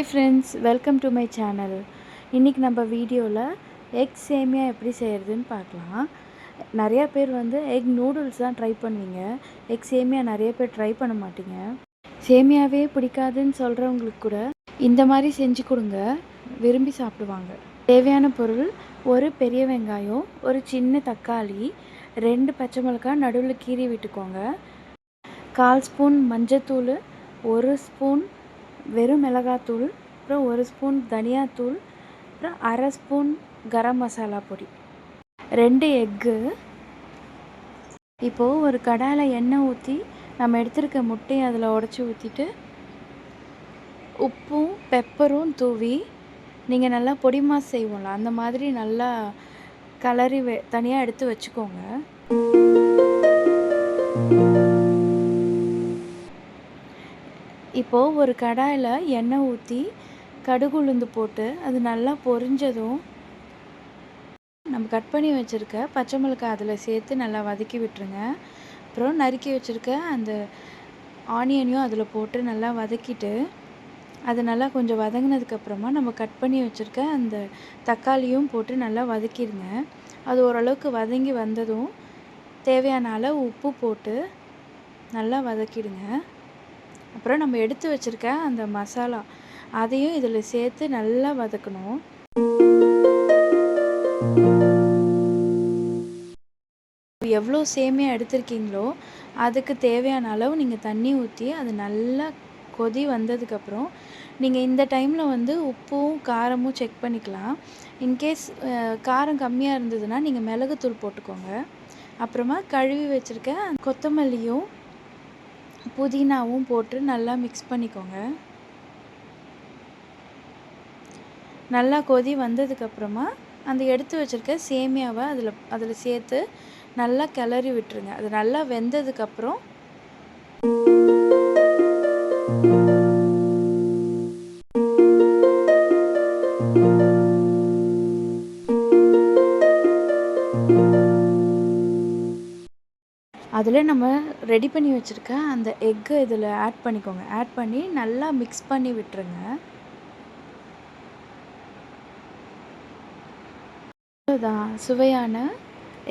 Hi friends, welcome to my channel. இன்றைக்கி நம்ம வீடியோவில் எக் சேமியா எப்படி செய்கிறதுன்னு பார்க்கலாம். நிறையா பேர் எக் நூடுல்ஸ் தான் ட்ரை பண்ணுவீங்க. எக் சேமியா நிறைய பேர் ட்ரை பண்ண மாட்டீங்க. சேமியாவே பிடிக்காதுன்னு சொல்கிறவங்களுக்கு கூட இந்த மாதிரி செஞ்சு கொடுங்க, விரும்பி சாப்பிடுவாங்க. தேவையான பொருள்: ஒரு பெரிய வெங்காயம், ஒரு சின்ன தக்காளி, 2 பச்சை மிளகாய் நடுவில் கீறி விட்டுக்கோங்க, 1/4 ஸ்பூன் மஞ்சத்தூள், 1 ஸ்பூன் வெறும் மிளகாத்தூள், அப்புறம் 1 ஸ்பூன் தனியாத்தூள், அப்புறம் 1/2 ஸ்பூன் கரம் மசாலா பொடி, 2 எக்கு. இப்போது ஒரு கடாயில் எண்ணெய் ஊற்றி நம்ம எடுத்துருக்க முட்டையை அதில் உடச்சி ஊற்றிட்டு உப்பும் பெப்பரும் தூவி, நீங்கள் நல்லா பொடி மாஸ் செய்வோம்ல அந்த மாதிரி நல்லா கலரி தனியாக எடுத்து வச்சுக்கோங்க. இப்போது ஒரு கடாயில் எண்ணெய் ஊற்றி கடுகு உளுந்து போட்டு அது நல்லா பொரிஞ்சதும் நம்ம கட் பண்ணி வச்சுருக்க பச்சை மிளகாய் அதில் சேர்த்து நல்லா வதக்கி விட்டுருங்க. அப்புறம் நறுக்கி வச்சுருக்க அந்த ஆனியனையும் அதில் போட்டு நல்லா வதக்கிட்டு, அது நல்லா கொஞ்சம் வதங்கினதுக்கப்புறமா நம்ம கட் பண்ணி வச்சுருக்க அந்த தக்காளியும் போட்டு நல்லா வதக்கிடுங்க. அது ஓரளவுக்கு வதங்கி வந்ததும் தேவையான அளவு உப்பு போட்டு நல்லா வதக்கிடுங்க. அப்புறம் நம்ம எடுத்து வச்சுருக்க அந்த மசாலா அதையும் இதில் சேர்த்து நல்லா வதக்கணும். எவ்வளோ சேமியா எடுத்திருக்கீங்களோ அதுக்கு தேவையான அளவு நீங்கள் தண்ணி ஊற்றி அது நல்லா கொதி வந்ததுக்கப்புறம் நீங்கள் இந்த டைமில் உப்பும் காரமும் செக் பண்ணிக்கலாம். இன்கேஸ் காரம் கம்மியாக இருந்ததுன்னா நீங்கள் மிளகுத்தூள் போட்டுக்கோங்க. அப்புறமா கழுவி வச்சுருக்க கொத்தமல்லியும் புதினாவும் போட்டு நல்லா மிக்ஸ் பண்ணிக்கோங்க. நல்லா கொதி வந்ததுக்கப்புறமா அந்த எடுத்து வச்சுருக்க சேமியாவை அதில் சேர்த்து நல்லா கிளறி விட்டுருங்க. அது நல்லா வெந்ததுக்கப்புறம் அதில் நம்ம ரெடி பண்ணி வச்சுருக்க அந்த எக்கை இதில் ஆட் பண்ணிக்கோங்க. ஆட் பண்ணி நல்லா மிக்ஸ் பண்ணி விட்டுருங்க. அவ்வளோதான், சுவையான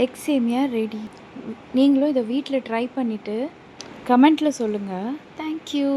எக் சேமியா ரெடி. நீங்களும் இதை வீட்டில் ட்ரை பண்ணிவிட்டு கமெண்ட்டில் சொல்லுங்கள். தேங்க்யூ.